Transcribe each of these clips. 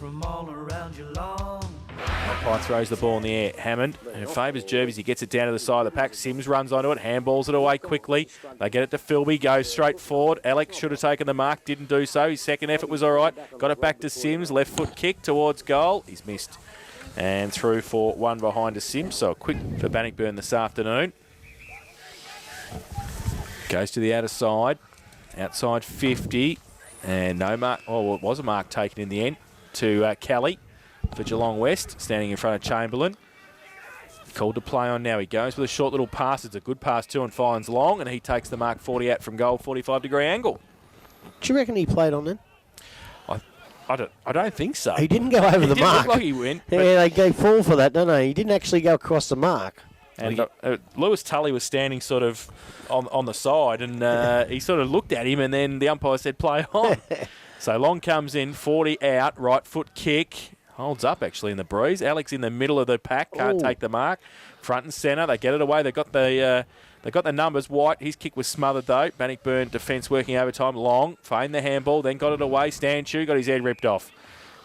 from all around Geelong. Umpire throws the ball in the air. Hammond, who favours Jervis, he gets it down to the side of the pack. Sims runs onto it, handballs it away quickly. They get it to Philby, goes straight forward. Alex should have taken the mark, didn't do so. His second effort was all right. Got it back to Sims, left foot kick towards goal. He's missed. And through for one behind to Sims, so a quick for Bannockburn this afternoon. Goes to the outer side, outside 50, and no mark. Oh, well, it was a mark taken in the end to Kelly for Geelong West, standing in front of Chamberlain. Called to play on now. He goes with a short little pass. It's a good pass too and finds Long, and he takes the mark 40 out from goal, 45-degree angle. Do you reckon he played on then? I don't think so. He didn't go over the mark. Look like he went. Yeah, they go full for that, don't they? He didn't actually go across the mark. And Lewis Tully was standing sort of on the side, and he sort of looked at him, and then the umpire said, play on. So Long comes in, 40 out, right foot kick. Holds up, actually, in the breeze. Alex in the middle of the pack, can't take the mark. Front and centre, they get it away. They got the numbers. White, his kick was smothered, though. Bannockburn defence working overtime. Long, feigned the handball, then got it away. Stanchu got his head ripped off.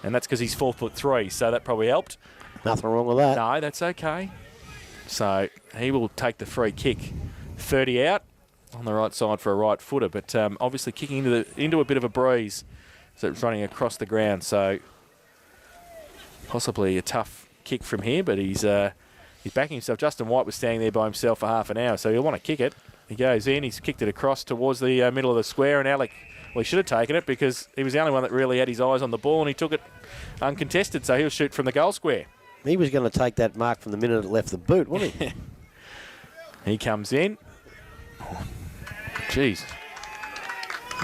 And that's because he's 4'3", so that probably helped. Nothing wrong with that. No, that's okay. So he will take the free kick. 30 out on the right side for a right footer, but obviously kicking into a bit of a breeze. So it's running across the ground. So possibly a tough kick from here, but he's backing himself. Justin White was standing there by himself for half an hour, so he'll want to kick it. He goes in, he's kicked it across towards the middle of the square, and Alec, well, he should have taken it because he was the only one that really had his eyes on the ball, and he took it uncontested, so he'll shoot from the goal square. He was going to take that mark from the minute it left the boot, wasn't he? He comes in. Jeez.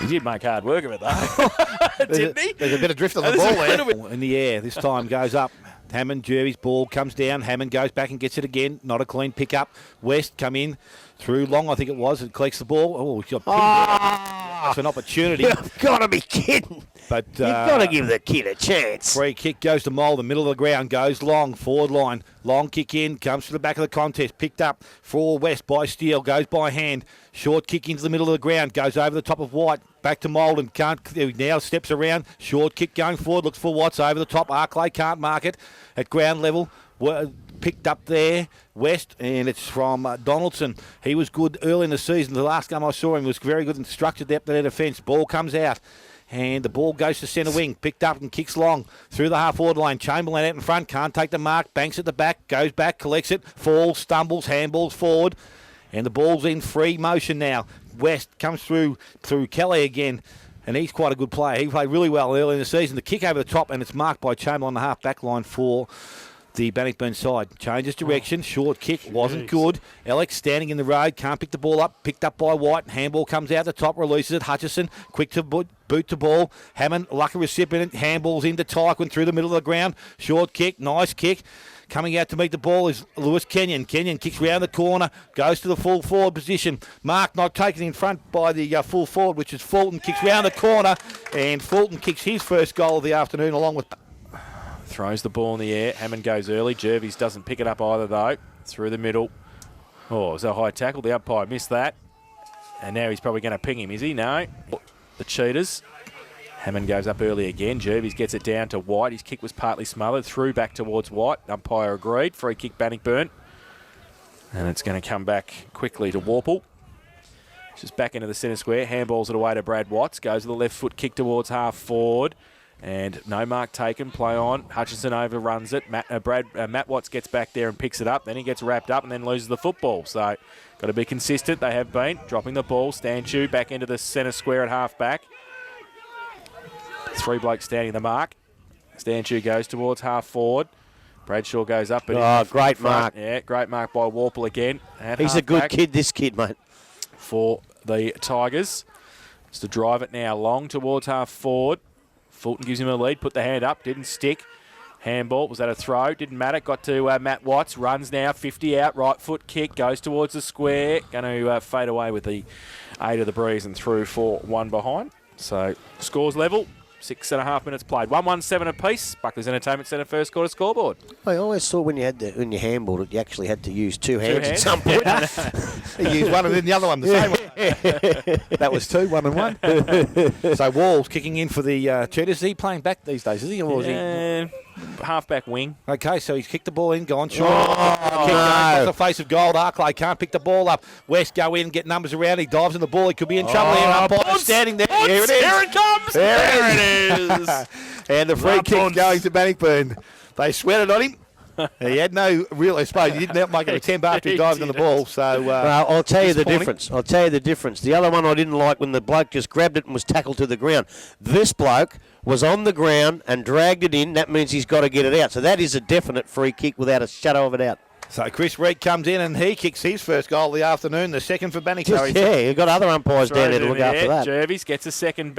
He did make hard work of it, though. Didn't he? There's a bit of drift on the ball there. In the air, this time goes up. Hammond, Jervis, ball comes down. Hammond goes back and gets it again. Not a clean pick-up. West come in through Long, I think it was, and collects the ball. Oh, he's got That's an opportunity. You've got to be kidding. But you've got to give the kid a chance. Free kick goes to Mole, the middle of the ground, goes Long, forward line. Long kick in, comes to the back of the contest, picked up for West by Steele, goes by hand. Short kick into the middle of the ground, goes over the top of White, back to Molden, now steps around, short kick going forward, looks for Watts over the top, Arclay can't mark it at ground level. Picked up there, West, and it's from Donaldson. He was good early in the season. The last game I saw him was very good and structured depth of their defence. Ball comes out, and the ball goes to centre wing. Picked up and kicks Long through the half-forward line. Chamberlain out in front, can't take the mark. Banks at the back, goes back, collects it, falls, stumbles, handballs forward, and the ball's in free motion now. West comes through Kelly again. And he's quite a good player. He played really well early in the season. The kick over the top, and it's marked by Chamberlain on the half-back line for the Bannockburn side. Changes direction. Short kick. Wasn't good. Alex standing in the road. Can't pick the ball up. Picked up by White. Handball comes out the top. Releases it. Hutchison. Quick to boot to ball. Hammond. Lucky recipient. Handballs into Tyquin through the middle of the ground. Short kick. Nice kick. Coming out to meet the ball is Lewis Kenyon. Kenyon kicks round the corner, goes to the full forward position. Mark not taken in front by the full forward, which is Fulton. Kicks round the corner, and Fulton kicks his first goal of the afternoon along with... Throws the ball in the air. Hammond goes early. Jervis doesn't pick it up either, though. Through the middle. Oh, it was a high tackle. The umpire missed that. And now he's probably going to ping him, is he? No. The cheaters. Hammond goes up early again. Jervis gets it down to White. His kick was partly smothered. Through back towards White. Umpire agreed. Free kick Bannockburn. And it's going to come back quickly to Warple. Just back into the centre square. Handballs it away to Brad Watts. Goes with the left foot kick towards half forward. And no mark taken. Play on. Hutchinson overruns it. Matt Watts gets back there and picks it up. Then he gets wrapped up and then loses the football. So got to be consistent. They have been. Dropping the ball. Stanchu back into the centre square at half back. Three blokes standing the mark. Stanchu goes towards half forward. Bradshaw goes up. And great mark. Yeah, great mark by Warple again. He's a good kid, this kid, mate. For the Tigers. It's to drive it now long towards half forward. Fulton gives him a lead. Put the hand up. Didn't stick. Handball. Was that a throw? Didn't matter. Got to Matt Watts. Runs now. 50 out. Right foot kick. Goes towards the square. Going to fade away with the 8 of the breeze and through for one behind. So scores level. 6.5 minutes played. 1-1-7 apiece. Buckley's Entertainment Centre first quarter scoreboard. I always thought when you handballed it, you actually had to use two hands at some point. He used one and then the other one, the same one. That was 2, 1 and 1. So Wall's kicking in for the Cheetahs. Is he playing back these days, is he? Or is he? Half-back wing. Okay, so he's kicked the ball in, gone short. Kick going across the face of gold. Arclay can't pick the ball up. West go in, get numbers around. He dives in the ball. He could be in trouble here. Umpire standing there. Here it is. Here it comes. There it is. And the free kick going to Bannockburn. They sweated on him. He had no real, I suppose, he didn't make an attempt after he dived in the ball. So, well, I'll tell you the difference. The other one I didn't like when the bloke just grabbed it and was tackled to the ground. This bloke was on the ground and dragged it in. That means he's got to get it out. So that is a definite free kick without a shadow of a doubt. So Chris Reed comes in and he kicks his first goal of the afternoon, the second for Bannockburn. Yeah, you've got other umpires down there to look after that. Jervis gets a second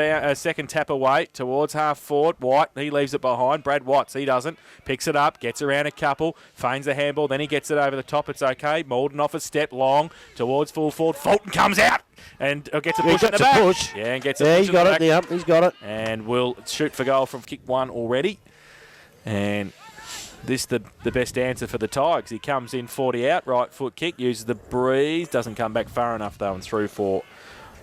tap away towards half forward. White, he leaves it behind. Brad Watts, he doesn't. Picks it up, gets around a couple, feigns a handball, then he gets it over the top. It's okay. Malden off a step, long towards full forward. Fulton comes out and gets a push in the back. Yeah, and gets a push he's in got the it. back. Yeah, he's got it. And will shoot for goal from kick 1 already. And this the best answer for the Tigers. He comes in 40 out, right foot kick, uses the breeze, doesn't come back far enough though, and through for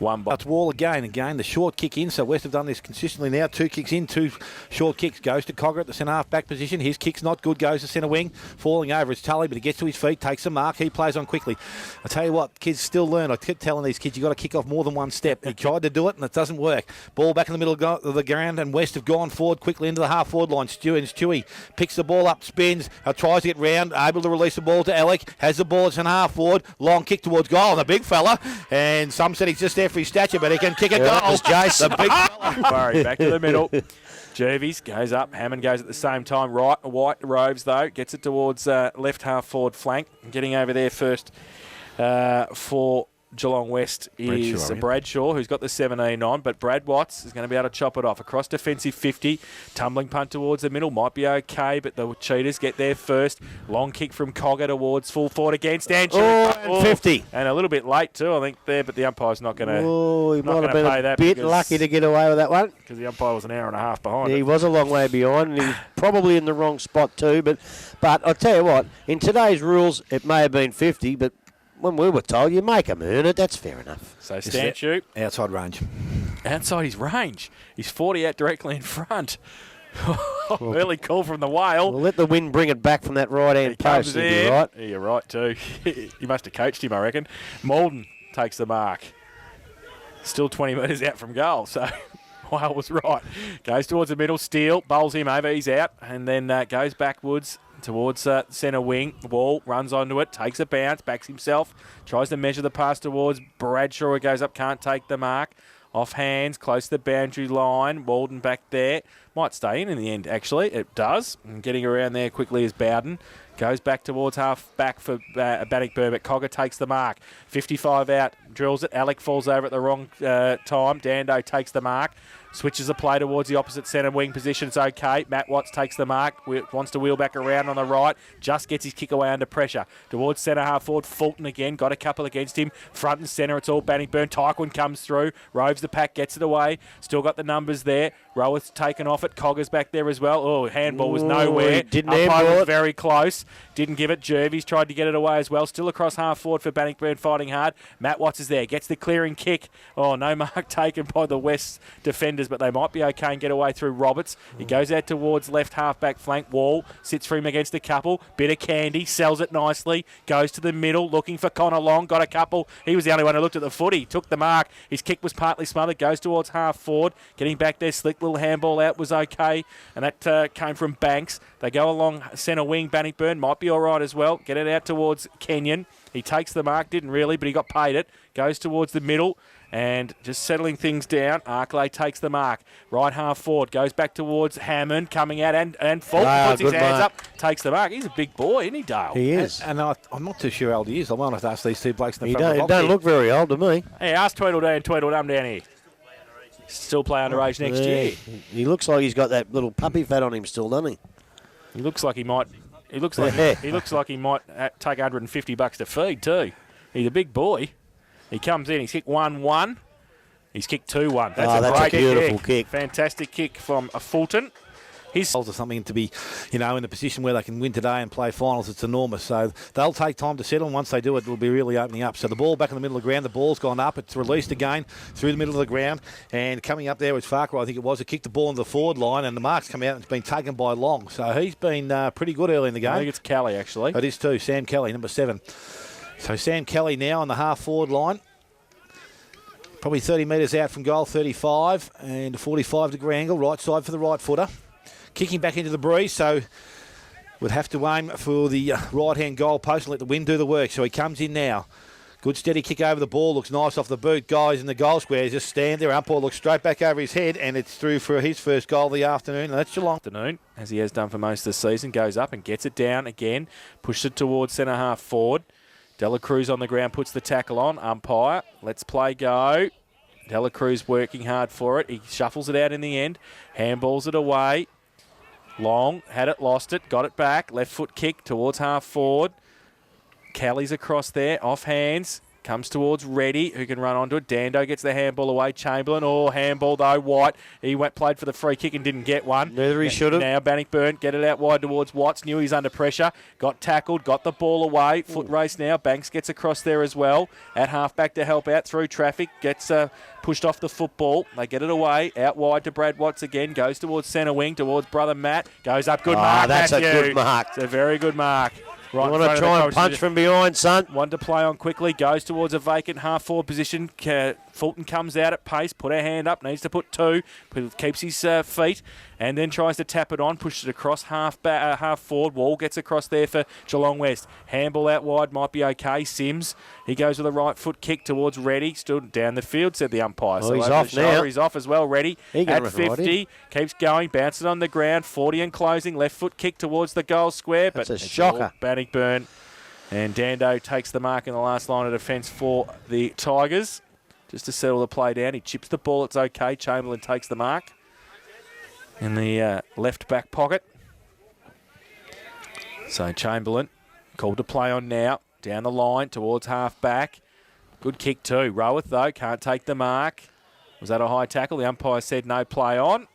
1 ball. That's Wall again, the short kick in. So West have done this consistently now. 2 kicks in, 2 short kicks. Goes to Cogger at the centre half back position. His kick's not good. Goes to centre wing. Falling over. It's Tully, but he gets to his feet, takes a mark. He plays on quickly. I tell you what, kids still learn. I keep telling these kids, you've got to kick off more than one step. He tried to do it, and it doesn't work. Ball back in the middle of the ground, and West have gone forward quickly into the half forward line. Stewie picks the ball up, spins, tries to get round, able to release the ball to Alec. Has the ball, it's in half forward. Long kick towards goal, and the big fella. And some said he's just there for his stature, but he can kick a goal. Jason. The big fella. Barry back to the middle. Jervis goes up. Hammond goes at the same time. White roves, though. Gets it towards left half forward flank. Getting over there first for Geelong West is Bradshaw, who's got the 17 on, but Brad Watts is going to be able to chop it off. Across defensive 50, tumbling punt towards the middle, might be okay, but the Cheetahs get there first. Long kick from Cogger towards full forward against Ancher. And 50. And a little bit late too, I think, there, but the umpire's not going to he might have been a bit lucky to get away with that one. Because the umpire was an hour and a half behind. He was a long way behind, and he was probably in the wrong spot too, but I'll tell you what, in today's rules, it may have been 50, but when we were told you make them earn it, that's fair enough. So stand shoot. Outside range. Outside his range. He's 40 out directly in front. Early call from the whale. We'll let the wind bring it back from that right-hand post. Right? Right. Yeah, you're right too. He must have coached him, I reckon. Malden takes the mark. Still 20 metres out from goal, so Whale was right. Goes towards the middle, Steele, bowls him over, he's out, and then goes backwards towards centre wing. Wall runs onto it, takes a bounce, backs himself, tries to measure the pass towards Bradshaw, who goes up, can't take the mark. Off hands, close to the boundary line. Walden back there. Might stay in the end, actually. It does. And getting around there quickly is Bowden. Goes back towards half back for Bannockburn, but Cogger takes the mark. 55 out, drills it. Alec falls over at the wrong time. Dando takes the mark. Switches the play towards the opposite centre wing position. It's okay. Matt Watts takes the mark. Wants to wheel back around on the right. Just gets his kick away under pressure. Towards centre half forward. Fulton again. Got a couple against him. Front and centre. It's all Bannockburn. Tyquin comes through. Roves the pack. Gets it away. Still got the numbers there. Rowett's taken off it. Cogger's back there as well. Oh, handball was nowhere. Didn't handball it. Very close. Didn't give it. Jervis tried to get it away as well. Still across half forward for Bannockburn, fighting hard. Matt Watts is there. Gets the clearing kick. Oh, no mark taken by the West defenders, but they might be okay and get away through Roberts. He goes out towards left half-back flank. Wall sits for him against a couple. Bit of candy. Sells it nicely. Goes to the middle looking for Connor Long. Got a couple. He was the only one who looked at the footy. Took the mark. His kick was partly smothered. Goes towards half forward. Getting back there. Slick little handball out was okay. And that came from Banks. They go along centre wing. Bannockburn might be all right as well. Get it out towards Kenyon. He takes the mark. Didn't really, but he got paid it. Goes towards the middle. And just settling things down, Arclay takes the mark. Right half forward, goes back towards Hammond, coming out, and Fulton puts his hands up, takes the mark. He's a big boy, isn't he, Dale? He is. And I'm not too sure how old he is. I might have to ask these two blokes in the He front. don't look very old to me. Hey, ask Tweedledee and Tweedledum down here. Still play underage next year. He looks like he's got that little puppy fat on him still, doesn't he? He looks like he might. He looks like he might take $150 to feed too. He's a big boy. He comes in. He's hit 1-1. He's kicked 2-1. That's a beautiful kick. Fantastic kick from Fulton. His Or something to be, in the position where they can win today and play finals. It's enormous. So they'll take time to settle, and once they do, it will be really opening up. So the ball back in the middle of the ground. The ball's gone up. It's released again through the middle of the ground. And coming up there was Farquhar, I think it was, who kicked the ball into the forward line, and the mark's come out and it's been taken by Long. So he's been pretty good early in the game. I think it's Kelly, actually. It is too. Sam Kelly, number 7. So Sam Kelly now on the half-forward line. Probably 30 metres out from goal, 35, and a 45-degree angle, right side for the right footer. Kicking back into the breeze, so would have to aim for the right-hand goal post and let the wind do the work. So he comes in now. Good steady kick over the ball, looks nice off the boot. Guys in the goal square just stand there. Umpire looks straight back over his head, and it's through for his first goal of the afternoon, and that's Geelong. Afternoon, as he has done for most of the season, goes up and gets it down again, pushes it towards centre half forward. Dela Cruz on the ground, puts the tackle on. Umpire, let's play go. Dela Cruz working hard for it. He shuffles it out in the end, handballs it away. Long, had it, lost it, got it back. Left foot kick towards half forward. Kelly's across there, off hands. Comes towards Reddy, who can run onto it. Dando gets the handball away. Chamberlain, handball though. White, he played for the free kick and didn't get one. Neither he should have. Now Bannockburn, get it out wide towards Watts. Knew he's under pressure. Got tackled, got the ball away. Foot race now. Banks gets across there as well. At half-back to help out through traffic. Gets pushed off the football. They get it away. Out wide to Brad Watts again. Goes towards centre wing, towards brother Matt. Goes up. Good mark, That's Matthew. a good mark. It's a very good mark. Right, You want to try and punch from behind, son? One to play on quickly, goes towards a vacant half-forward position. Fulton comes out at pace, put her hand up, needs to put 2, keeps his feet, and then tries to tap it on, pushes it across half forward. Wall gets across there for Geelong West. Handball out wide, might be okay. Sims, he goes with a right foot kick towards Reddy. Stood down the field, said the umpire. Well, he's off now. He's off as well, Reddy. At 50, keeps going, bounces on the ground, 40 and closing. Left foot kick towards the goal square. That's but a shocker. Bannockburn. And Dando takes the mark in the last line of defence for the Tigers. Just to settle the play down. He chips the ball. It's okay. Chamberlain takes the mark in the left back pocket. So Chamberlain called to play on now. Down the line towards half back. Good kick too. Roweth, though, can't take the mark. Was that a high tackle? The umpire said no play on.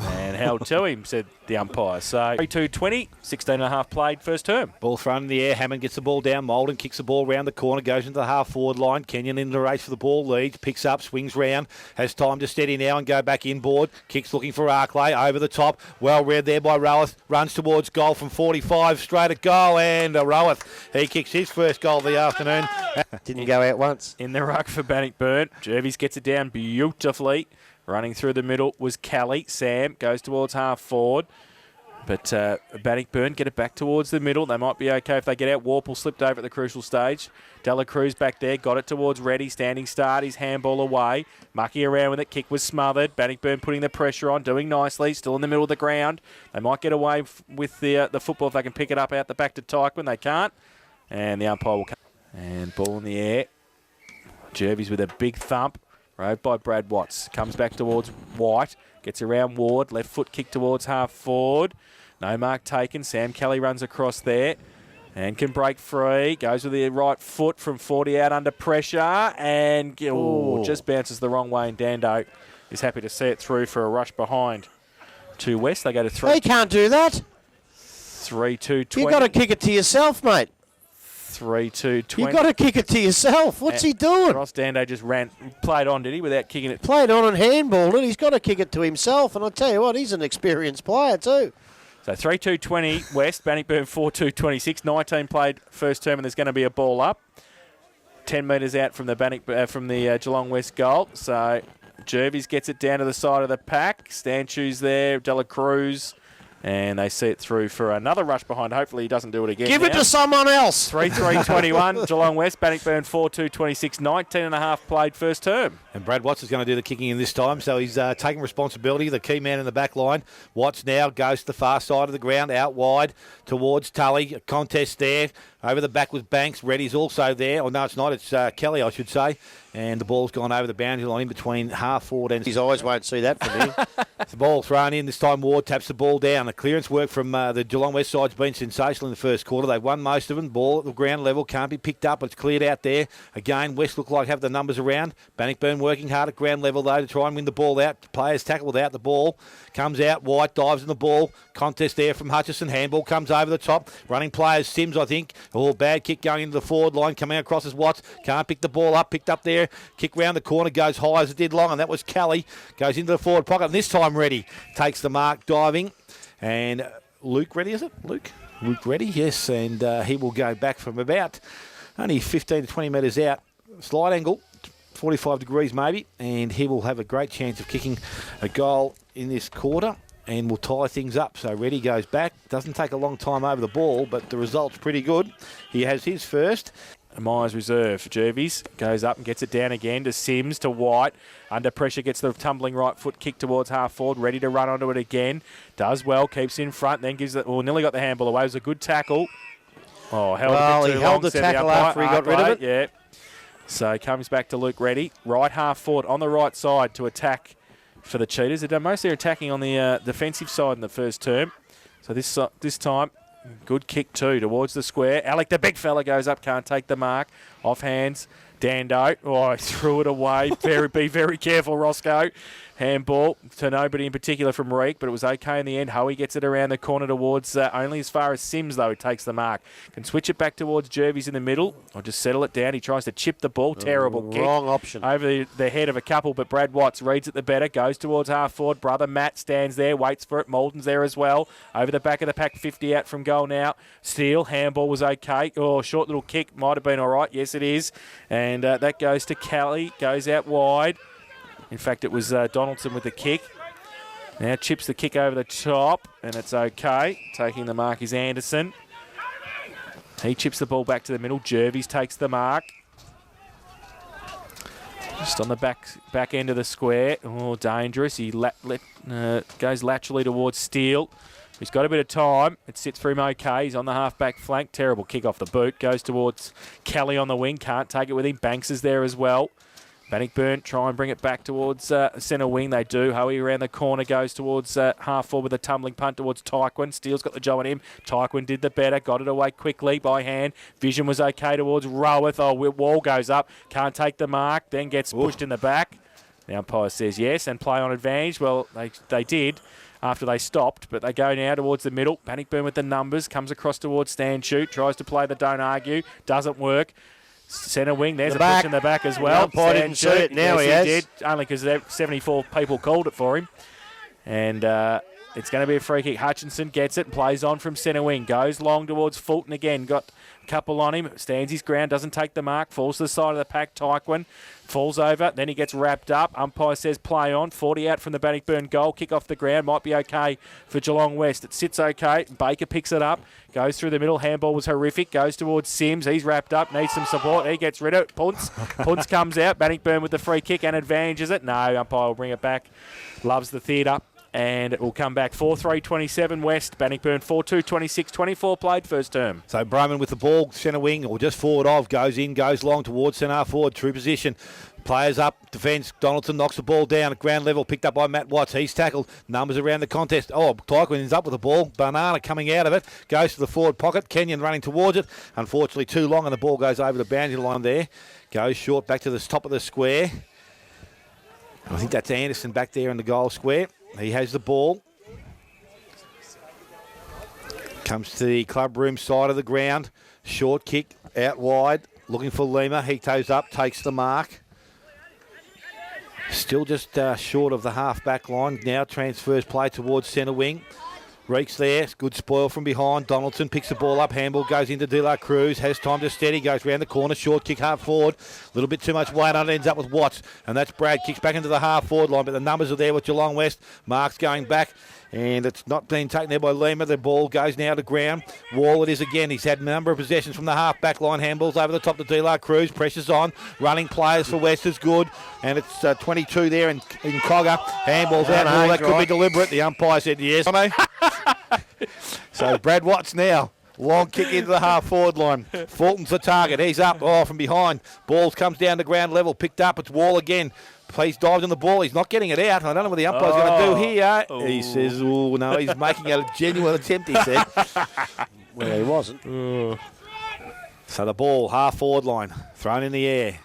And held to him, said the umpire. So 3-2-20, 16.5 played first term. Ball thrown in the air. Hammond gets the ball down. Molden kicks the ball round the corner, goes into the half-forward line. Kenyon in the race for the ball, leads, picks up, swings round, has time to steady now and go back inboard. Kicks looking for Arklay, over the top. Well read there by Roweth. Runs towards goal from 45, straight at goal. And Roweth, he kicks his first goal of the afternoon. Didn't go out once. In the ruck for Bannockburn. Jervis gets it down beautifully. Running through the middle was Kelly. Sam goes towards half forward. But Bannockburn get it back towards the middle. They might be okay if they get out. Warple slipped over at the crucial stage. Dela Cruz back there. Got it towards Reddy. Standing start. His handball away. Mucky around with it. Kick was smothered. Bannockburn putting the pressure on. Doing nicely. Still in the middle of the ground. They might get away with the football if they can pick it up out the back to Tyquin. They can't. And the umpire will come. And ball in the air. Jervis with a big thump. Rode by Brad Watts. Comes back towards White. Gets around Ward. Left foot kick towards half forward. No mark taken. Sam Kelly runs across there and can break free. Goes with the right foot from 40 out under pressure. And just bounces the wrong way. And Dando is happy to see it through for a rush behind to West. They go to 3. They can't do that. 3-2-20. You've got to kick it to yourself, mate. 3-2-20. You've got to kick it to yourself. What's he doing? Ross Dando just played on, did he, without kicking it? Played on and handballed it. He's got to kick it to himself. And I'll tell you what, he's an experienced player too. So 3-2-20 West, Bannockburn 4-2-26. 19 played first term, and there's going to be a ball up. 10 metres out from the Geelong West goal. So Jervis gets it down to the side of the pack. Stanchu's there, Dela Cruz. And they see it through for another rush behind. Hopefully he doesn't do it again. Give it to someone else. 3-3-21, Geelong West, Bannockburn 4-2-26, 19.5 played first term. And Brad Watts is going to do the kicking in this time, so he's taking responsibility, the key man in the back line. Watts now goes to the far side of the ground, out wide towards Tully. A contest there. Over the back with Banks. Reddy's also there. Oh, no, it's not. It's Kelly, I should say. And the ball's gone over the boundary line in between half forward and... His eyes won't see that from here. The ball thrown in. This time Ward taps the ball down. The clearance work from the Geelong West side's been sensational in the first quarter. They've won most of them. Ball at the ground level. Can't be picked up. It's cleared out there. Again, West look like have the numbers around. Bannockburn working hard at ground level, though, to try and win the ball out. Players tackle without the ball. Comes out. White dives in the ball. Contest there from Hutchison. Handball comes over the top. Running players. Sims, I think. Oh, bad kick going into the forward line. Coming across as Watts. Can't pick the ball up. Picked up there. Kick round the corner. Goes high as it did long. And that was Kelly. Goes into the forward pocket. And this time Reddy takes the mark diving. And Luke Reddy, is it? Luke Reddy, yes. And he will go back from about only 15 to 20 metres out. Slight angle. 45 degrees maybe, and he will have a great chance of kicking a goal in this quarter and will tie things up. So Reddy goes back. Doesn't take a long time over the ball, but the result's pretty good. He has his first. Myers reserve for Jervies. Goes up and gets it down again to Sims, to White. Under pressure, gets the tumbling right foot kick towards half forward. Ready to run onto it again. Does well, keeps in front, then gives it, nearly got the handball away. It was a good tackle. Oh, held a bit too he held long, the said tackle umpire. after he got rid of it. Yeah. So comes back to Luke Reddy. Right half forward on the right side to attack for the Cheetahs. They're mostly attacking on the defensive side in the first term. So this time, good kick too towards the square. Alec, the big fella, goes up, can't take the mark. Off hands. Dando. Oh, he threw it away. Be very careful, Roscoe. Handball to nobody in particular from Reek, but it was okay in the end. Hoey gets it around the corner towards only as far as Sims, though, takes the mark. Can switch it back towards Jervies in the middle or just settle it down. He tries to chip the ball. Terrible kick. Wrong option. Over the head of a couple, but Brad Watts reads it the better. Goes towards half forward. Brother Matt stands there, waits for it. Malden's there as well. Over the back of the pack, 50 out from goal now. Steele, handball was okay. Oh, short little kick. Might have been all right. Yes, it is. And that goes to Kelly. Goes out wide. In fact, it was Donaldson with the kick. Now chips the kick over the top, and it's okay. Taking the mark is Anderson. He chips the ball back to the middle. Jervies takes the mark. Just on the back end of the square. Oh, dangerous. He goes laterally towards Steele. He's got a bit of time. It sits for him okay. He's on the half-back flank. Terrible kick off the boot. Goes towards Kelly on the wing. Can't take it with him. Banks is there as well. Bannockburn try and bring it back towards centre wing. They do. Hoey around the corner goes towards half forward with a tumbling punt towards Tyquin. Steele's got the job on him. Tyquin did the better. Got it away quickly by hand. Vision was okay towards Roweth. Oh, Wall goes up. Can't take the mark. Then gets pushed in the back. The umpire says yes and play on advantage. Well, they did after they stopped, but they go now towards the middle. Bannockburn with the numbers. Comes across towards stand shoot. Tries to play the don't argue. Doesn't work. Centre wing, there's a push in the back as well. The umpire didn't see it, now yes, he did, only because 74 people called it for him. And it's going to be a free kick. Hutchinson gets it and plays on from centre wing. Goes long towards Fulton again. Got a couple on him. Stands his ground, doesn't take the mark. Falls to the side of the pack. Tyquin falls over. Then he gets wrapped up. Umpire says play on. 40 out from the Bannockburn goal. Kick off the ground. Might be okay for Geelong West. It sits okay. Baker picks it up. Goes through the middle. Handball was horrific. Goes towards Sims. He's wrapped up. Needs some support. He gets rid of it. Punts comes out. Bannockburn with the free kick and advantages it. No, umpire will bring it back. Loves the theatre. And it will come back 4-3-27 West. Bannockburn 4-2-26. 24 played first term. So Broman with the ball, centre wing, or just forward of, goes in, goes long towards centre forward, true position. Players up, defence. Donaldson knocks the ball down at ground level, picked up by Matt Watts. He's tackled. Numbers around the contest. Oh, Tyquin is up with the ball. Banana coming out of it. Goes to the forward pocket. Kenyon running towards it. Unfortunately, too long, and the ball goes over the boundary line there. Goes short back to the top of the square. I think that's Anderson back there in the goal square. He has the ball. Comes to the club room side of the ground. Short kick out wide. Looking for Lima. He toes up, takes the mark. Still just short of the half-back line. Now transfers play towards centre wing. Reeks there. Good spoil from behind. Donaldson picks the ball up. Handball goes into De La Cruz. Has time to steady. Goes round the corner. Short kick half forward. A little bit too much weight on it. Ends up with Watts. And that's Brad. Kicks back into the half forward line. But the numbers are there with Geelong West. Mark's going back. And it's not being taken there by Lima. The ball goes now to ground. Wall it is again. He's had a number of possessions from the half-back line. Handballs over the top to De La Cruz. Pressure's on. Running players for West is good. And it's 22 there in Cogger. Handballs out. Oh, that could be deliberate. The umpire said yes. So Brad Watts now. Long kick into the half-forward line. Fulton's the target. He's up. Oh, from behind. Ball comes down to ground level. Picked up. It's Wall again. He's dived on the ball. He's not getting it out. I don't know what the umpire's going to do here. He says, oh, no, he's making a genuine attempt, he said. Well, he wasn't. So the ball, half-forward line, thrown in the air.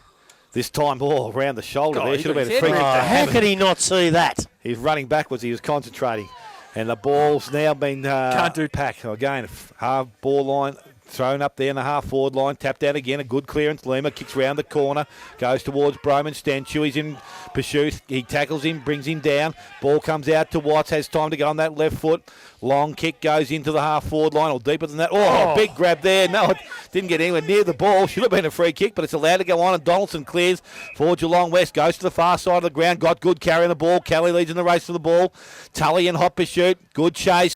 This time, around the shoulder there. Should have been a free kick to How Hammond. could he not see that? He's running backwards. He was concentrating. And the ball's now been packed. Again, half ball line thrown up there in the half-forward line. Tapped out again. A good clearance. Lima kicks round the corner. Goes towards Broman. Stanchu, he's in pursuit. He tackles him, brings him down. Ball comes out to Watts. Has time to go on that left foot. Long kick goes into the half-forward line, or deeper than that. Big grab there. No, it didn't get anywhere near the ball. Should have been a free kick, but it's allowed to go on, and Donaldson clears for Geelong West. Goes to the far side of the ground. Got good carrying the ball. Kelly leads in the race for the ball. Tully in hot pursuit. Good chase.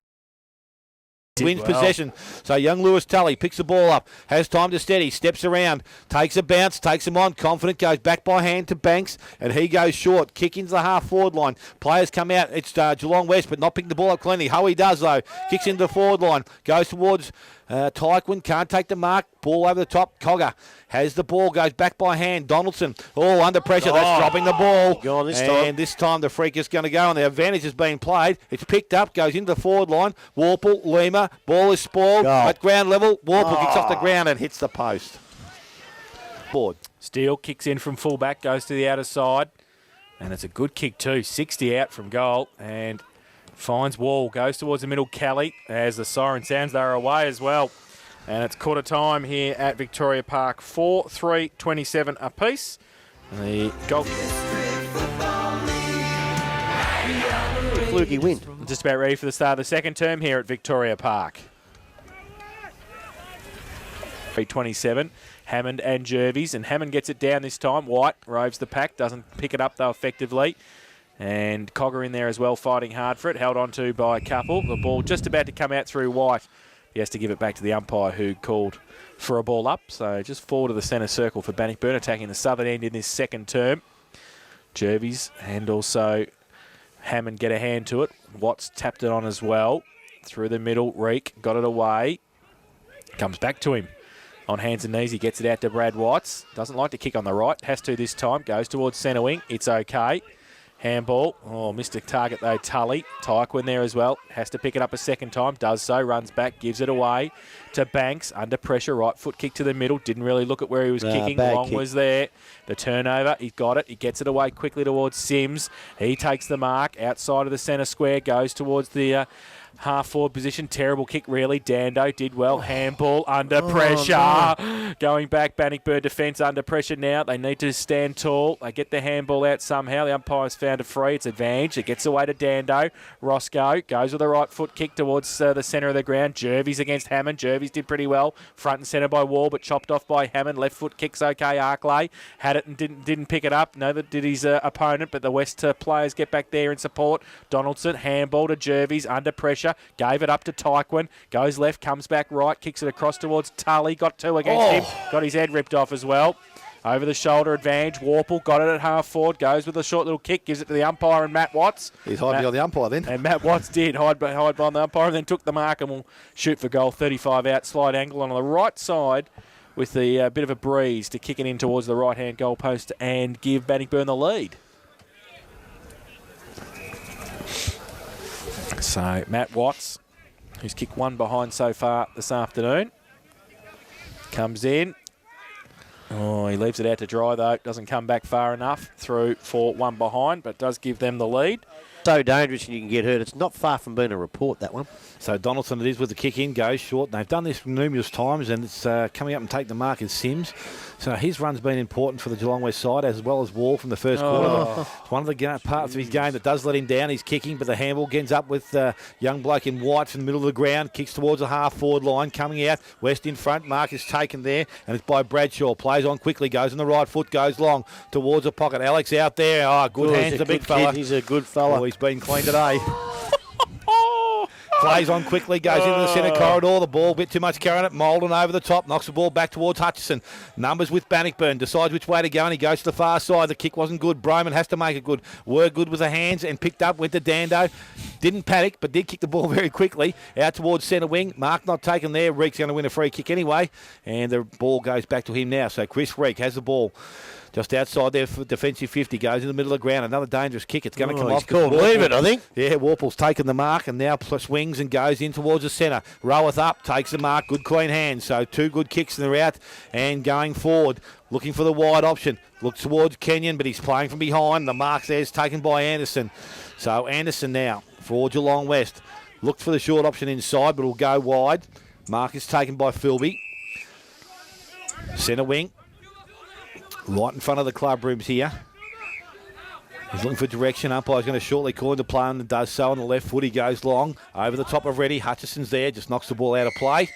Wins possession. So young Lewis Tully picks the ball up, has time to steady, steps around, takes a bounce, takes him on, confident, goes back by hand to Banks, and he goes short. Kick into the half-forward line. Players come out. It's Geelong West, but not picking the ball up cleanly. Hoey does, though. Kicks into the forward line. Goes towards Tyquin. Can't take the mark. Ball over the top. Cogger has the ball. Goes back by hand. Donaldson. Under pressure. That's dropping the ball. Go on this time. And this time the freak is going to go, and the advantage is being played. It's picked up. Goes into the forward line. Warple, Lima. Ball is spoiled. At ground level. Warple kicks off the ground and hits the post. Board. Steele kicks in from fullback, goes to the outer side. And it's a good kick too. 60 out from goal. And finds Wall. Goes towards the middle. Kelly. As the siren sounds, they're away as well. And it's quarter time here at Victoria Park. 4-3-27 apiece. And the goal. Fluky win. Just about ready for the start of the second term here at Victoria Park. 3-27. Hammond and Jervis. And Hammond gets it down this time. White roves the pack. Doesn't pick it up though effectively. And Cogger in there as well, fighting hard for it. Held on to by a couple. The ball just about to come out through White. He has to give it back to the umpire who called for a ball up. So just forward to the centre circle for Bannockburn, attacking the southern end in this second term. Jervis and also Hammond get a hand to it. Watts tapped it on as well. Through the middle, Reek got it away. Comes back to him. On hands and knees, he gets it out to Brad Watts. Doesn't like to kick on the right. Has to this time. Goes towards centre wing. It's okay. Handball. Missed a target though, Tully. Tyquin there as well. Has to pick it up a second time. Does so. Runs back. Gives it away to Banks. Under pressure. Right foot kick to the middle. Didn't really look at where he was kicking. Long was there. The turnover. He got it. He gets it away quickly towards Sims. He takes the mark. Outside of the centre square. Goes towards the half-forward position. Terrible kick, really. Dando did well. Handball under pressure. No. Going back, Bannockburn defence under pressure now. They need to stand tall. They get the handball out somehow. The umpire's found a free. It's advantage. It gets away to Dando. Roscoe goes with a right foot kick towards the centre of the ground. Jervis against Hammond. Jervis did pretty well. Front and centre by Wall, but chopped off by Hammond. Left foot kicks okay. Arklay had it and didn't pick it up. Neither did his opponent, but the West players get back there in support. Donaldson, handball to Jervis, under pressure. Gave it up to Tyquin. Goes left, comes back right, kicks it across towards Tully. Got two against him. Got his head ripped off as well. Over the shoulder advantage. Warple got it at half forward. Goes with a short little kick. Gives it to the umpire and Matt Watts. He's hiding behind the umpire then. And Matt Watts did hide behind the umpire and then took the mark and will shoot for goal. 35 out. Slide angle on the right side with the bit of a breeze to kick it in towards the right-hand goal post and give Bannockburn the lead. So Matt Watts, who's kicked one behind so far this afternoon, comes in. He leaves it out to dry though. Doesn't come back far enough through for one behind, but does give them the lead. So dangerous and you can get hurt. It's not far from being a report, that one. So Donaldson it is with the kick in, goes short. They've done this numerous times and it's coming up and take the mark is Sims. So his run's been important for the Geelong West side as well as Wall from the first quarter. It's one of the parts of his game that does let him down. He's kicking, but the handball ends up with young bloke in white from the middle of the ground. Kicks towards the half-forward line, coming out. West in front. Mark is taken there, and it's by Bradshaw. Plays on quickly, goes on the right foot, goes long towards the pocket. Alex out there. Good hands, the big fella. He's a good fella. He's been clean today. Plays on quickly, goes into the centre corridor. The ball, a bit too much carrying it. Molden over the top, knocks the ball back towards Hutchison. Numbers with Bannockburn, decides which way to go, and he goes to the far side. The kick wasn't good. Broman has to make it good. Were good with the hands and picked up, went to Dando. Didn't panic, but did kick the ball very quickly. Out towards centre wing. Mark not taken there. Reek's going to win a free kick anyway, and the ball goes back to him now. So Chris Reek has the ball. just outside there for defensive 50. Goes in the middle of the ground. Another dangerous kick. It's going to come He's off. called leave it, I think. Yeah, Warple's taken the mark and now swings and goes in towards the centre. Roweth up, takes the mark. Good clean hand. So 2 good kicks and they're out and going forward. Looking for the wide option. Looks towards Kenyon, but he's playing from behind. The mark there is taken by Anderson. So Anderson now for Geelong West. Looked for the short option inside, but will go wide. Mark is taken by Philby. Centre wing. Right in front of the club rooms here. He's looking for direction. Umpire's going to shortly call him to play and does so on the left foot. He goes long. Over the top of Reddy. Hutchison's there. Just knocks the ball out of play.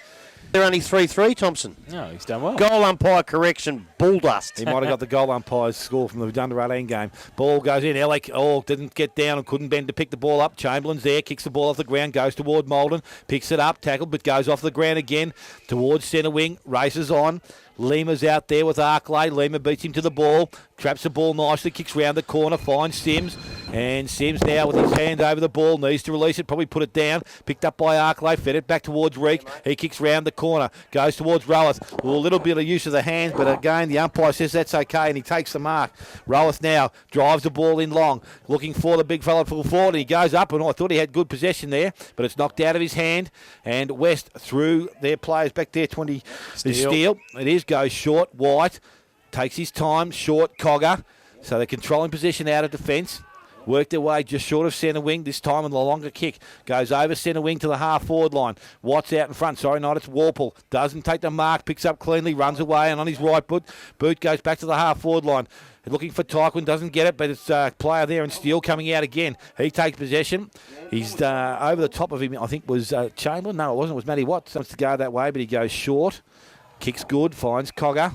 They're only 3-3, Thompson. No, he's done well. Goal umpire correction, bull dust. He might have got the goal umpire's score from the under 18 game. Ball goes in. Alec didn't get down and couldn't bend to pick the ball up. Chamberlain's there, kicks the ball off the ground, goes toward Molden, picks it up, tackled, but goes off the ground again towards centre wing, races on. Lima's out there with Arklay. Lima beats him to the ball, traps the ball nicely, kicks round the corner, finds Sims. And Sims now with his hand over the ball, needs to release it, probably put it down. Picked up by Arklay, fed it back towards Reek. He kicks round the corner, goes towards Roweth. A little bit of use of the hands, but again, the umpire says that's okay, and he takes the mark. Roweth now drives the ball in long, looking for the big fella full forward, and he goes up, and I thought he had good possession there, but it's knocked out of his hand. And West through their players back there, 20. Steele. It is, goes short. White takes his time, short. Cogger. So they're controlling possession out of defence. Work their way just short of centre wing, this time on the longer kick. Goes over centre wing to the half-forward line. Watt's out in front. Sorry, not. It's Warple. Doesn't take the mark. Picks up cleanly. Runs away. And on his right foot, Boot goes back to the half-forward line. Looking for Tyquin. Doesn't get it, but it's a player there. And Steele coming out again. He takes possession. He's over the top of him, I think, was Chamberlain. No, it wasn't. It was Matty Watt. Wants to go that way, but he goes short. Kicks good. Finds Cogger.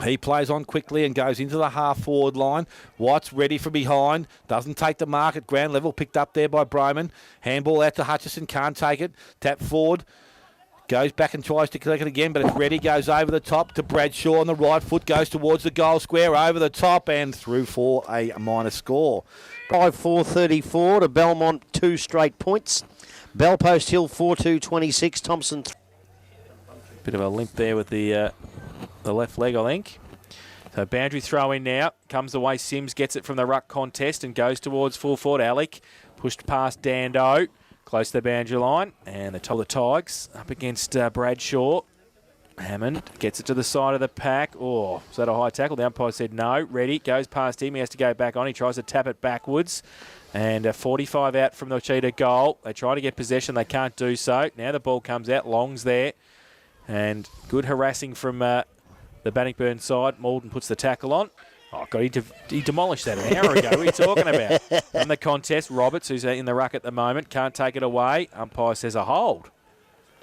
He plays on quickly and goes into the half-forward line. White's ready from behind. Doesn't take the mark at ground level. Picked up there by Broman. Handball out to Hutchison. Can't take it. Tap forward. Goes back and tries to collect it again, but it's ready. Goes over the top to Bradshaw on the right foot. Goes towards the goal square. Over the top and through for a minor score. 5-4-34 to Belmont, 2 straight points. Bellpost Hill 4-2-26. Thompson. Bit of a limp there with the left leg, I think. So boundary throw in now. Comes away. Sims gets it from the ruck contest and goes towards full forward. Alec pushed past Dando. Close to the boundary line. And the top of the Tigers up against Bradshaw. Hammond gets it to the side of the pack. Oh, is that a high tackle? The umpire said no. Ready. Goes past him. He has to go back on. He tries to tap it backwards. And 45 out from the Cheetah goal. They try to get possession. They can't do so. Now the ball comes out. Long's there. And good harassing from the Bannockburn side. Malden puts the tackle on. Oh, God, he demolished that an hour ago. What are you talking about? From the contest, Roberts, who's in the ruck at the moment, can't take it away. Umpire says a hold.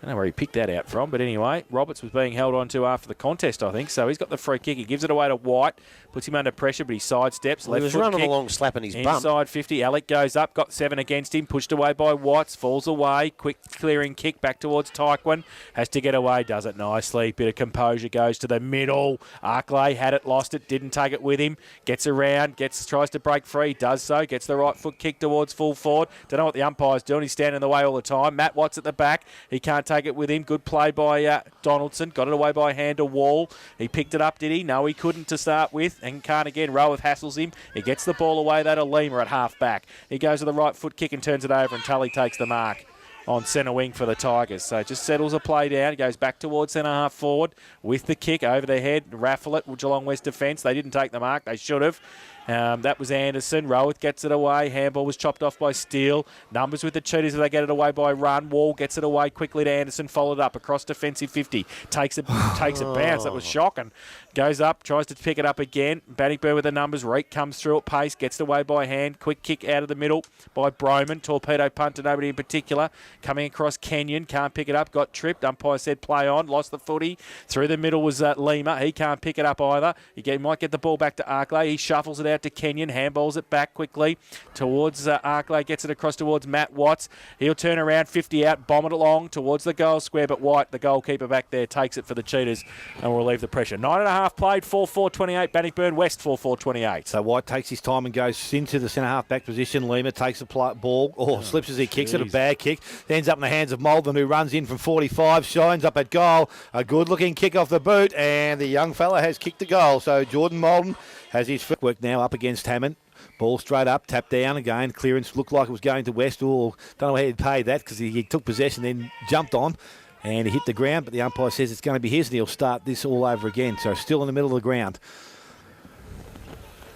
Don't know where he picked that out from, but anyway, Roberts was being held on to after the contest, I think, so he's got the free kick. He gives it away to White, puts him under pressure, but he sidesteps. Well, he was running along, slapping his bum. Inside 50, Alec goes up, got 7 against him, pushed away by Watts, falls away, quick clearing kick back towards Tyquin, has to get away, does it nicely, bit of composure, goes to the middle. Arklay had it, lost it, didn't take it with him, gets around, tries to break free, does so, gets the right foot kick towards full forward. Don't know what the umpire's doing, he's standing in the way all the time. Matt Watts at the back, he can't take it with him. Good play by Donaldson. Got it away by hand to Wall. He picked it up, did he? No, he couldn't to start with. And can't again. Roweth hassles him. He gets the ball away, though, to Lima at half back. He goes to the right foot kick and turns it over, and Tully takes the mark on centre wing for the Tigers. So just settles a play down. He goes back towards centre half forward with the kick over the head. Raffle it with Geelong West defence. They didn't take the mark. They should have. That was Anderson. Roweth gets it away. Handball was chopped off by Steele. Numbers with the Cheetahs as they get it away by Run. Wall gets it away quickly to Anderson. Followed up across defensive 50. Takes a bounce. That was shocking. Goes up. Tries to pick it up again. Bannockburn with the numbers. Reek comes through at pace. Gets it away by hand. Quick kick out of the middle by Broman. Torpedo punt to nobody in particular. Coming across Kenyon. Can't pick it up. Got tripped. Umpire said play on. Lost the footy. Through the middle was Lima. He can't pick it up either. He might get the ball back to Arklay. He shuffles it out to Kenyon. Handballs it back quickly towards Arklay. Gets it across towards Matt Watts. He'll turn around, 50 out, bomb it along towards the goal square. But White, the goalkeeper back there, takes it for the Cheetahs and will relieve the pressure. 9.5 played, 4-4-28. Bannockburn West, 4-4-28. So White takes his time and goes into the centre half back position. Lima takes the ball, slips as he kicks it, a bad kick. Ends up in the hands of Malden, who runs in from 45, shines up at goal. A good-looking kick off the boot, and the young fella has kicked the goal. So Jordan Malden has his footwork now up against Hammond. Ball straight up, tapped down again. Clearance looked like it was going to West. Don't know how he'd paid that because he took possession, then jumped on. And he hit the ground, but the umpire says it's going to be his, and he'll start this all over again. So still in the middle of the ground.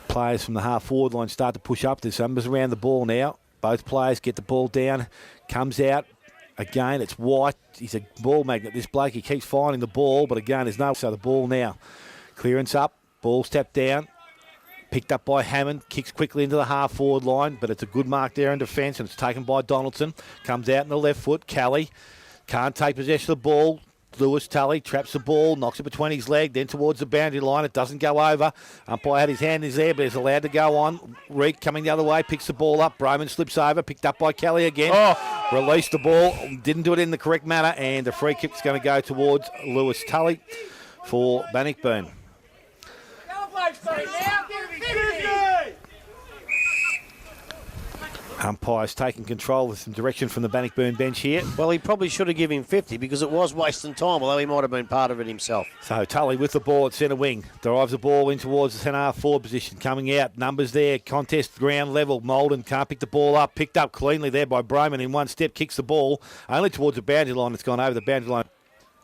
Players from the half-forward line start to push up. There's numbers around the ball now. Both players get the ball down. Comes out. Again, it's White. He's a ball magnet. This bloke, he keeps finding the ball, but again, there's no... So the ball now. Clearance up. Ball stepped down. Picked up by Hammond. Kicks quickly into the half-forward line, but it's a good mark there in defence, and it's taken by Donaldson. Comes out in the left foot. Kelly can't take possession of the ball. Lewis Tully traps the ball, knocks it between his leg, then towards the boundary line. It doesn't go over. Umpire had his hand in his there, but he's allowed to go on. Reek coming the other way, picks the ball up. Broman slips over, picked up by Kelly again. Released the ball, didn't do it in the correct manner, and the free kick's going to go towards Lewis Tully for Bannockburn. Umpire's taking control with some direction from the Bannockburn bench here. Well, he probably should have given him 50 because it was wasting time, although he might have been part of it himself. So Tully with the ball at centre wing. Drives the ball in towards the centre half forward position. Coming out. Numbers there. Contest ground level. Malden can't pick the ball up. Picked up cleanly there by Broman in one step. Kicks the ball only towards the boundary line. It's gone over the boundary line.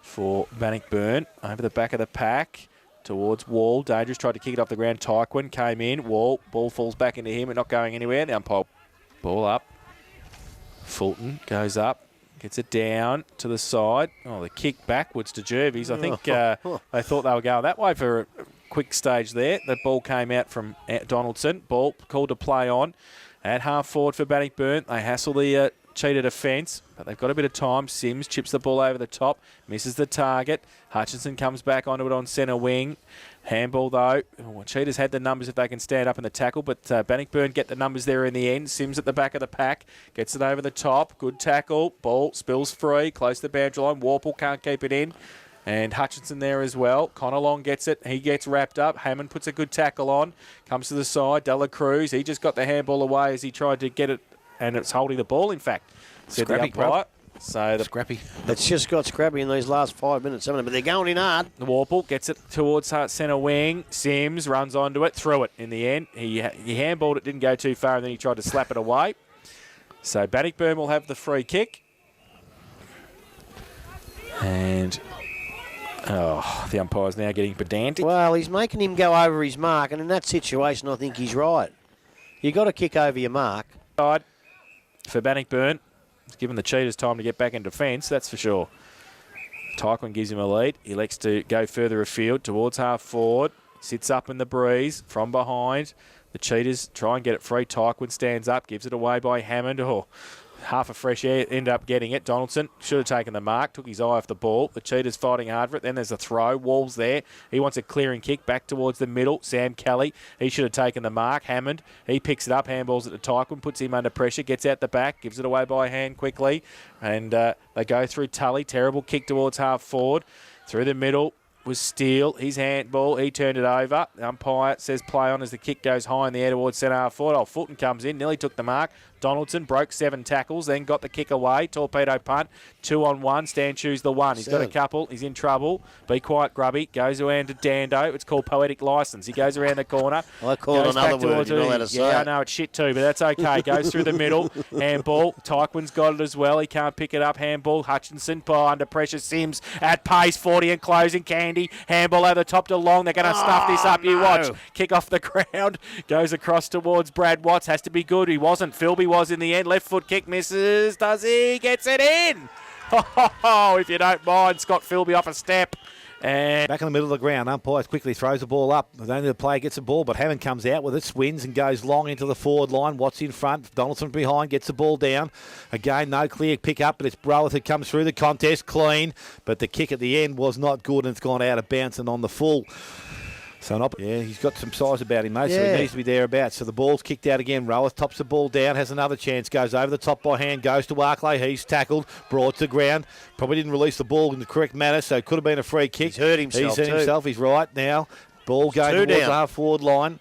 For Bannockburn, over the back of the pack. Towards Wall. Dangerous tried to kick it off the ground. Tyquin came in. Wall. Ball falls back into him and not going anywhere. The umpire. Ball up. Fulton goes up. Gets it down to the side. Oh, the kick backwards to Jervies. I think they thought they were going that way for a quick stage there. The ball came out from Donaldson. Ball called to play on. At half forward for Bannockburn. They hassle the Cheetah defence, but they've got a bit of time. Sims chips the ball over the top. Misses the target. Hutchinson comes back onto it on centre wing. Handball, though. Cheetahs had the numbers if they can stand up in the tackle, but Bannockburn get the numbers there in the end. Sims at the back of the pack. Gets it over the top. Good tackle. Ball spills free. Close to the boundary line. Warple can't keep it in. And Hutchinson there as well. Connor Long gets it. He gets wrapped up. Hammond puts a good tackle on. Comes to the side. Dela Cruz. He just got the handball away as he tried to get it. And it's holding the ball, in fact. Said Scrappy, the umpire. So Scrappy. It's just got scrappy in these last 5 minutes, haven't it? But they're going in hard. The Warple gets it towards centre wing. Sims runs onto it, threw it in the end. He handballed it, didn't go too far, and then he tried to slap it away. So Bannockburn will have the free kick. And the umpire's now getting pedantic. Well, he's making him go over his mark, and in that situation, I think he's right. You've got to kick over your mark. For Bannockburn, it's given the Cheetahs time to get back in defence, that's for sure. Tyquin gives him a lead. He elects to go further afield towards half forward. Sits up in the breeze from behind. The Cheetahs try and get it free. Tyquin stands up, gives it away by Hammond. Half a fresh air, end up getting it. Donaldson should have taken the mark, took his eye off the ball. The Cheetahs fighting hard for it. Then there's a throw. Wall's there. He wants a clearing kick back towards the middle. Sam Kelly, he should have taken the mark. Hammond, he picks it up, handballs it to Tyquin, puts him under pressure, gets out the back, gives it away by hand quickly. And they go through Tully. Terrible kick towards half forward. Through the middle was Steele. His handball, he turned it over. The umpire says play on as the kick goes high in the air towards centre half forward. Fulton comes in, nearly took the mark. Donaldson broke 7 tackles, then got the kick away. Torpedo punt, 2-on-1. Stan Chu's the one. He's got a couple. He's in trouble. Be quiet, Grubby. Goes around to Dando. It's called poetic licence. He goes around the corner. I call it another word. You're not allowed to say. Yeah, I know it's shit too, but that's okay. Goes through the middle. Handball. Tyquin's got it as well. He can't pick it up. Handball. Hutchinson under pressure. Sims at pace. 40 and closing. Candy. Handball over the top to Long. They're going to stuff this up. You watch. Kick off the ground. Goes across towards Brad Watts. Has to be good. He wasn't. Philby was in the end. Left foot kick misses. Does he? Gets it in. If you don't mind, Scott Philby off a step. And back in the middle of the ground, umpire quickly throws the ball up. Only the player gets the ball, but Hammond comes out with it, swings and goes long into the forward line. Watts in front, Donaldson behind, gets the ball down. Again, no clear pick up, but it's Browith who comes through the contest clean. But the kick at the end was not good, and it's gone out of bounds and on the full So he's got some size about him, mate, so he needs to be thereabouts. So the ball's kicked out again. Roweth tops the ball down, has another chance, goes over the top by hand, goes to Arkley. He's tackled, brought to the ground. Probably didn't release the ball in the correct manner, so it could have been a free kick. He's hurt himself. He's right now. Ball going towards the half-forward line.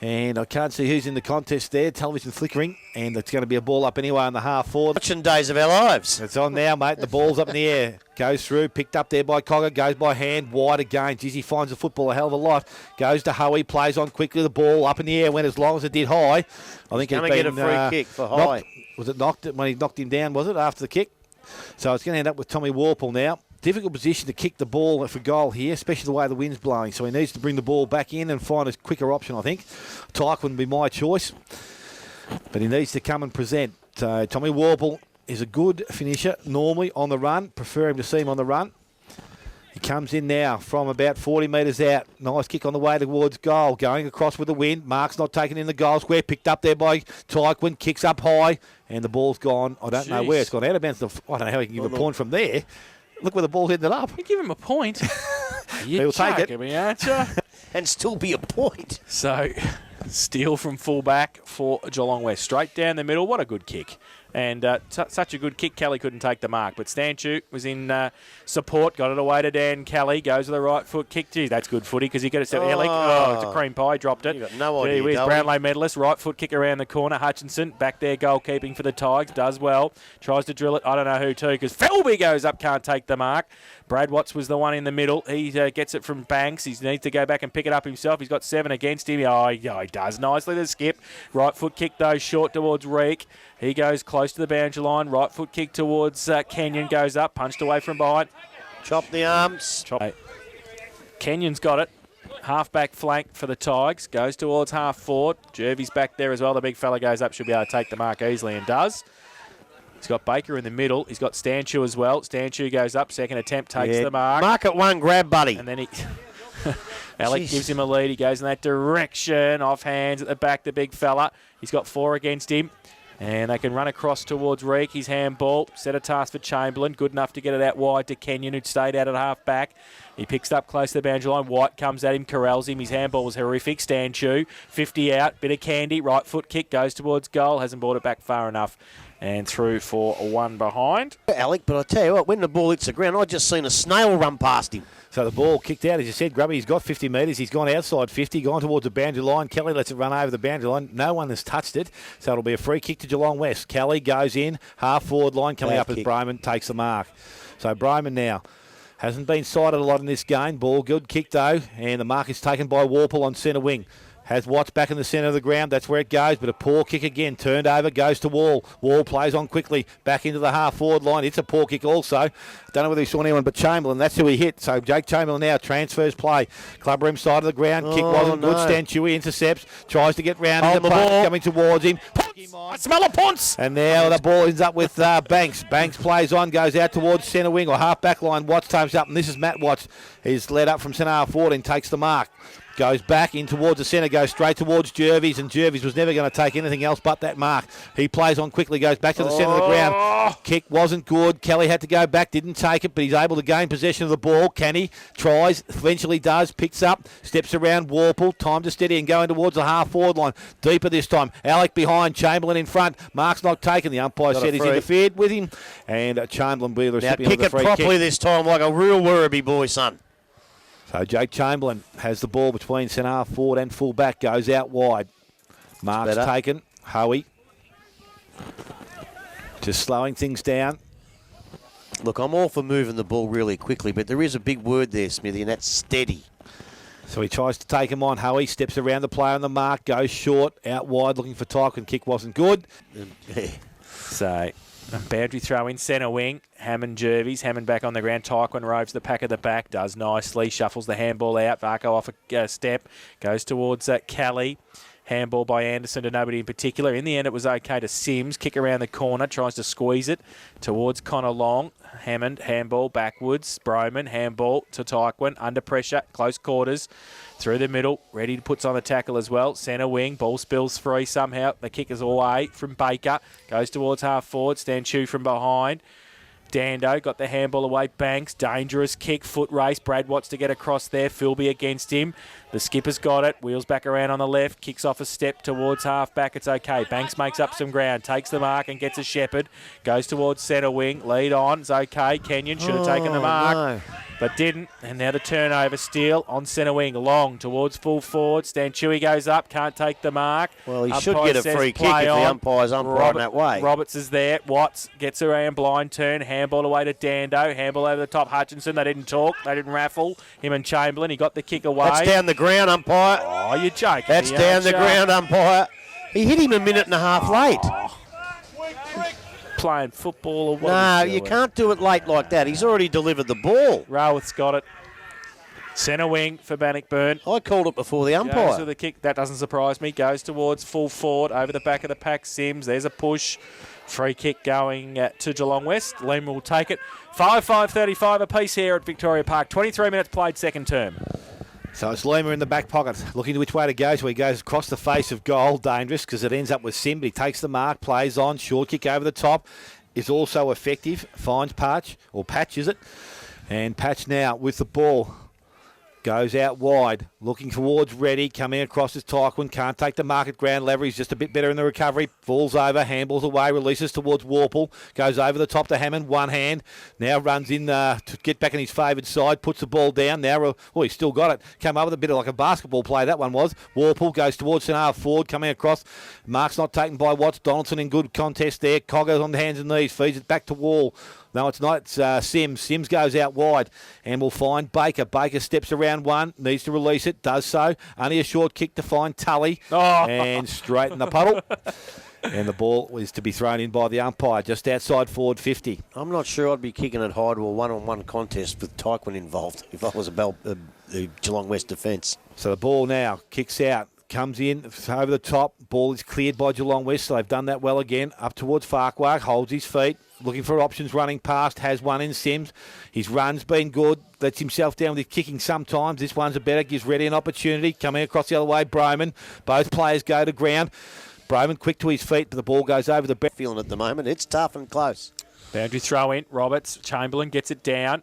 And I can't see who's in the contest there. Television flickering. And it's going to be a ball up anyway on the half-forward. Watching days of our lives. It's on now, mate. The ball's up in the air. Goes through, picked up there by Cogger, goes by hand, wide again. Jizzy finds the football a hell of a lot. Goes to Hoey, plays on quickly. The ball up in the air, went as long as it did high. I think he's going to get a free kick for high. Was it knocked when he knocked him down, was it, after the kick? So it's going to end up with Tommy Warple now. Difficult position to kick the ball for goal here, especially the way the wind's blowing. So he needs to bring the ball back in and find a quicker option, I think. Tyke would be my choice. But he needs to come and present. Tommy Warple is a good finisher, normally on the run. Prefer him to see him on the run. He comes in now from about 40 metres out. Nice kick on the way towards goal. Going across with the wind. Mark's not taken in the goal square. Picked up there by Tyquin. Kicks up high. And the ball's gone. I don't know where it's gone out of bounds. I don't know how he can give a point from there. Look where the ball's ended up. You give him a point. He'll take it. Me, aren't you? And still be a point. So, steal from fullback for Geelong West. Straight down the middle. What a good kick. And such a good kick, Kelly couldn't take the mark. But Stanchu was in support, got it away to Dan Kelly, goes with the right foot kick. Gee, that's good footy because he got it to Ellick. Oh, it's a cream pie, dropped it. You got no idea. Where's Brownlow medalist? Right foot kick around the corner. Hutchinson back there, goalkeeping for the Tigers, does well. Tries to drill it. I don't know who to because Felby goes up, can't take the mark. Brad Watts was the one in the middle. He gets it from Banks. He needs to go back and pick it up himself. He's got 7 against him. Oh, he does nicely. The skip. Right foot kick, though, short towards Reek. He goes close to the boundary line. Right foot kick towards Kenyon. Goes up, punched away from behind. Chop the arms. Kenyon's got it. Half-back flank for the Tigers. Goes towards half-forward. Jervy's back there as well. The big fella goes up. Should be able to take the mark easily and does. He's got Baker in the middle. He's got Stanchu as well. Stanchu goes up. Second attempt takes the mark. Mark at one, grab, buddy. And then he... Alec gives him a lead. He goes in that direction. Off hands at the back, the big fella. He's got 4 against him. And they can run across towards Reek. His handball. Set a task for Chamberlain. Good enough to get it out wide to Kenyon, who'd stayed out at half-back. He picks it up close to the boundary line. White comes at him, corrals him. His handball was horrific. Stanchu, 50 out. Bit of candy. Right foot kick. Goes towards goal. Hasn't brought it back far enough. And through for 1 behind. Alec, but I tell you what, when the ball hits the ground, I just seen a snail run past him. So the ball kicked out, as you said, Grubby. He's got 50 metres. He's gone outside 50, gone towards the boundary line. Kelly lets it run over the boundary line. No one has touched it. So it'll be a free kick to Geelong West. Kelly goes in, half-forward line, coming up as Broman takes the mark. So Broman now hasn't been sighted a lot in this game. Ball good kick, though, and the mark is taken by Warple on centre wing. Has Watts back in the centre of the ground. That's where it goes. But a poor kick again. Turned over. Goes to Wall. Wall plays on quickly. Back into the half-forward line. It's a poor kick also. Don't know whether he saw anyone but Chamberlain. That's who he hit. So Jake Chamberlain now transfers play. Club room side of the ground. Kick wasn't good. Stanchewy intercepts. Tries to get round in the ball. Coming towards him. I smell a punch. And now the ball ends up with Banks. Banks plays on. Goes out towards centre wing or half-back line. Watts times up. And this is Matt Watts. He's led up from centre half-forward and takes the mark. Goes back in towards the centre, goes straight towards Jervis, and Jervis was never going to take anything else but that mark. He plays on quickly, goes back to the centre of the ground. Kick wasn't good. Kelly had to go back, didn't take it, but he's able to gain possession of the ball. Can he? Tries, eventually does, picks up, steps around Warple, time to steady and going towards the half-forward line. Deeper this time. Alec behind, Chamberlain in front. Mark's not taken. The umpire said he's interfered with him, and Chamberlain will be the recipient of the free kick. Kick it properly this time, like a real Werribee boy, son. So Jake Chamberlain has the ball between centre half forward and full back, goes out wide. Mark's taken. Hoey. Just slowing things down. Look, I'm all for moving the ball really quickly, but there is a big word there, Smithy, and that's steady. So he tries to take him on. Hoey steps around the player on the mark, goes short, out wide, looking for Tyke, and kick wasn't good. So... boundary throw in centre wing. Hammond Jervis. Hammond back on the ground. Tyquin roves the pack of the back. Does nicely. Shuffles the handball out. Varco off a step. Goes towards Kelly. Handball by Anderson to nobody in particular. In the end, it was okay to Sims. Kick around the corner. Tries to squeeze it towards Connor Long. Hammond. Handball backwards. Broman. Handball to Tyquin. Under pressure. Close quarters. Through the middle, ready to puts on the tackle as well. Centre wing, ball spills free somehow. The kick is away from Baker. Goes towards half forward. Stanchu from behind. Dando got the handball away. Banks, dangerous kick, foot race. Brad Watts to get across there. Philby against him. The skipper's got it. Wheels back around on the left. Kicks off a step towards half-back. It's okay. Banks makes up some ground. Takes the mark and gets a shepherd. Goes towards centre wing. Lead on. It's okay. Kenyon should have taken the mark. No. But didn't. And now the turnover. Steele on centre wing. Long towards full forward. Stan Chewy goes up. Can't take the mark. Well, he Umpire should get a says free kick play if the on. umpire's umpiring that way. Roberts is there. Watts gets around blind turn. Handball away to Dando. Handball over the top. Hutchinson. They didn't talk. They didn't raffle. Him and Chamberlain. He got the kick away. That's down the ground, umpire. Oh, you're joking. That's me, down the aren't you? ground, umpire. He hit him a minute and a half late. Playing football or what? No, you can't do it late like that. He's already delivered the ball. Raworth's got it. Centre wing for Bannockburn. I called it before the Goes umpire. with the kick. That doesn't surprise me. Goes towards full forward over the back of the pack. Sims. There's a push. Free kick going to Geelong West. Lim will take it. 5-5-35 apiece here at Victoria Park. 23 minutes played second term. So it's Lima in the back pocket, looking to which way to go. So he goes across the face of goal. Dangerous because it ends up with Sim, but he takes the mark, plays on. Short kick over the top is also effective. Finds Patch, or Patch is it? And Patch now with the ball. Goes out wide, looking towards Reddy, coming across his Tyquin, can't take the market ground lever, he's just a bit better in the recovery, falls over, handballs away, releases towards Warple, goes over the top to Hammond, one hand, now runs in to get back on his favoured side, puts the ball down, now, he's still got it, came up with a bit of like a basketball play, that one was, Warple goes towards St. Arve Ford, coming across, mark's not taken by Watts, Donaldson in good contest there, Coggo's on the hands and knees, feeds it back to Wall. No, it's not. It's Sims. Sims goes out wide and will find Baker. Baker steps around one, needs to release it, does so. Only a short kick to find Tully and straight in the puddle. And the ball is to be thrown in by the umpire just outside forward 50. I'm not sure I'd be kicking it high to a one-on-one contest with Tyquin involved if I was the Geelong West defence. So the ball now kicks out. Comes in over the top. Ball is cleared by Geelong West, so they've done that well again. Up towards Farquhar, holds his feet, looking for options, running past, has one in Sims. His run's been good, lets himself down with his kicking sometimes. This one's a better, gives Reddy an opportunity. Coming across the other way, Broman. Both players go to ground. Broman quick to his feet, but the ball goes over the back. Feeling at the moment, it's tough and close. Boundary throw in. Roberts. Chamberlain gets it down.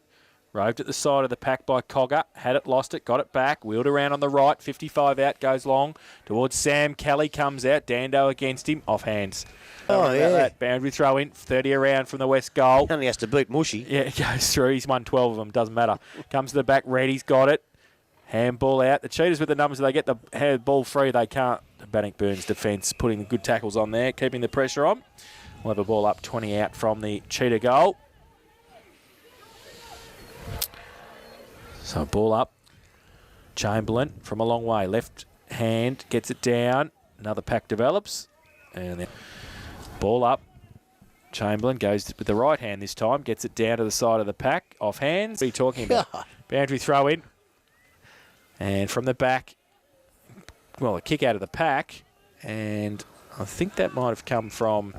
Roved at the side of the pack by Cogger. Had it, lost it, got it back. Wheeled around on the right. 55 out, goes long. Towards Sam. Kelly comes out. Dando against him. Off hands. Oh, yeah. That. Boundary throw in. 30 around from the west goal. Only has to beat Mushy. Yeah, it goes through. He's won 12 of them. Doesn't matter. Comes to the back. Reddy's got it. Handball out. The Cheetahs with the numbers. They get the ball free. They can't. Bannockburn's defence putting the good tackles on there. Keeping the pressure on. We'll have a ball up 20 out from the Cheetah goal. So ball up. Chamberlain from a long way. Left hand gets it down. Another pack develops. And then ball up. Chamberlain goes with the right hand this time. Gets it down to the side of the pack. Off hands. What are you talking about? God. Boundary throw in. And from the back, well, a kick out of the pack. And I think that might have come from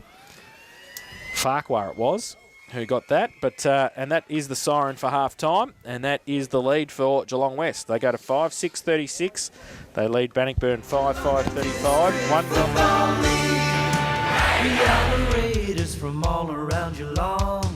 Farquhar, it was, who got that. But and that is the siren for half-time, and that is the lead for Geelong West. They go to 5-6-36. They lead Bannockburn 5-5-35. We are the Raiders from all around Geelong.